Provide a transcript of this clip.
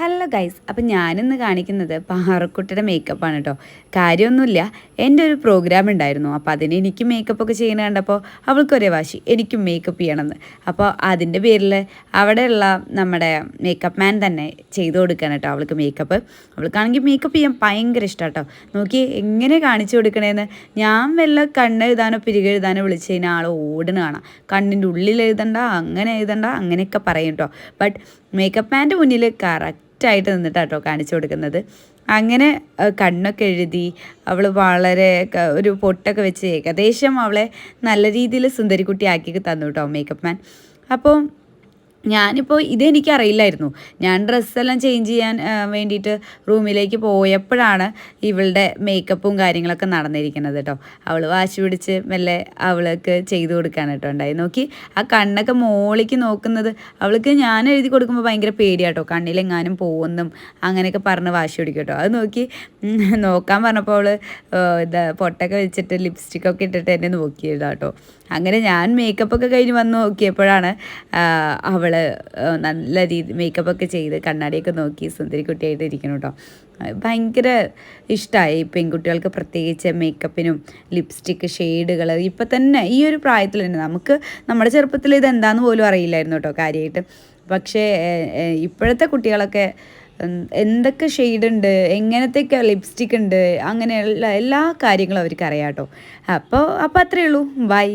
Hello guys, അപ്പം ഞാനിന്ന് കാണിക്കുന്നത് പാറക്കുട്ടിയുടെ മേക്കപ്പാണ് കേട്ടോ. കാര്യമൊന്നുമില്ല, എൻ്റെ ഒരു പ്രോഗ്രാം ഉണ്ടായിരുന്നു. അപ്പോൾ അതിന് എനിക്ക് മേക്കപ്പൊക്കെ ചെയ്യുന്ന കണ്ടപ്പോൾ അവൾക്കൊരേ വാശി എനിക്കും മേക്കപ്പ് ചെയ്യണമെന്ന്. അപ്പോൾ അതിൻ്റെ പേരിൽ അവിടെയുള്ള നമ്മുടെ മേക്കപ്പ് മാൻ തന്നെ ചെയ്തു കൊടുക്കണം കേട്ടോ അവൾക്ക് മേക്കപ്പ്. അവൾക്കാണെങ്കിൽ മേക്കപ്പ് ചെയ്യാൻ ഭയങ്കര ഇഷ്ടം കേട്ടോ. നോക്കി എങ്ങനെ കാണിച്ചു കൊടുക്കണേന്ന്. ഞാൻ വല്ല കണ്ണ് എഴുതാനോ പിരികെഴുതാനോ വിളിച്ചു കഴിഞ്ഞാൽ ആൾ ഓടുന്ന കാണാം. കണ്ണിൻ്റെ ഉള്ളിൽ എഴുതണ്ട, അങ്ങനെ എഴുതണ്ട, അങ്ങനെയൊക്കെ പറയും കേട്ടോ. ബട്ട് മേക്കപ്പ് മാൻ്റെ മുന്നിൽ കറക്റ്റായിട്ട് നിന്നിട്ടാട്ടോ കാണിച്ചു കൊടുക്കുന്നത്. അങ്ങനെ കണ്ണൊക്കെ എഴുതി അവൾ വളരെ ഒരു പൊട്ടൊക്കെ വെച്ച് ഏകദേശം അവളെ നല്ല രീതിയിൽ സുന്ദരിക്കുട്ടി ആക്കി തന്നു കേട്ടോ മേക്കപ്പ് മാൻ. അപ്പോൾ ഞാനിപ്പോൾ ഇതെനിക്കറിയില്ലായിരുന്നു. ഞാൻ ഡ്രസ്സെല്ലാം ചേഞ്ച് ചെയ്യാൻ വേണ്ടിയിട്ട് റൂമിലേക്ക് പോയപ്പോഴാണ് ഇവളുടെ മേക്കപ്പും കാര്യങ്ങളൊക്കെ നടന്നിരിക്കുന്നത് കേട്ടോ. അവൾ വാശി പിടിച്ച് മെല്ലെ അവൾക്ക് ചെയ്തു കൊടുക്കാൻ കേട്ടോ ഉണ്ടായി. നോക്കി ആ കണ്ണൊക്കെ മോളിക്ക് നോക്കുന്നത്. അവൾക്ക് ഞാൻ എഴുതി കൊടുക്കുമ്പോൾ ഭയങ്കര പേടിയാട്ടോ, കണ്ണിലെങ്ങാനും പോകുമെന്നും അങ്ങനെയൊക്കെ പറഞ്ഞ് വാശി പിടിക്കും കേട്ടോ. അത് നോക്കി നോക്കാൻ പറഞ്ഞപ്പോൾ അവൾ പൊട്ടൊക്കെ വെച്ചിട്ട് ലിപ്സ്റ്റിക്കൊക്കെ ഇട്ടിട്ട് എന്നെ നോക്കിയതാട്ടോ. അങ്ങനെ ഞാൻ മേക്കപ്പൊക്കെ കഴിഞ്ഞ് വന്ന് നോക്കിയപ്പോഴാണ് അവൾ നല്ല മേക്കപ്പൊക്കെ ചെയ്ത് കണ്ണാടിയൊക്കെ നോക്കി സുന്ദരിക്കുട്ടിയായിട്ട് ഇരിക്കണം കേട്ടോ. ഭയങ്കര ഇഷ്ടമായി പെൺകുട്ടികൾക്ക്, പ്രത്യേകിച്ച് മേക്കപ്പിനും ലിപ്സ്റ്റിക്ക് ഷെയ്ഡുകൾ. ഇപ്പം തന്നെ ഈ ഒരു പ്രായത്തിൽ തന്നെ നമുക്ക് നമ്മുടെ ചെറുപ്പത്തിൽ ഇതെന്താണെന്ന് പോലും അറിയില്ലായിരുന്നു കേട്ടോ കാര്യമായിട്ട്. പക്ഷേ ഇപ്പോഴത്തെ കുട്ടികളൊക്കെ എന്തൊക്കെ ഷെയ്ഡുണ്ട്, എങ്ങനത്തെയൊക്കെ ലിപ്സ്റ്റിക് ഉണ്ട്, അങ്ങനെയുള്ള എല്ലാ കാര്യങ്ങളും അവർക്ക് അറിയാം കേട്ടോ. അപ്പോൾ അത്രയേ ഉള്ളൂ. ബൈ.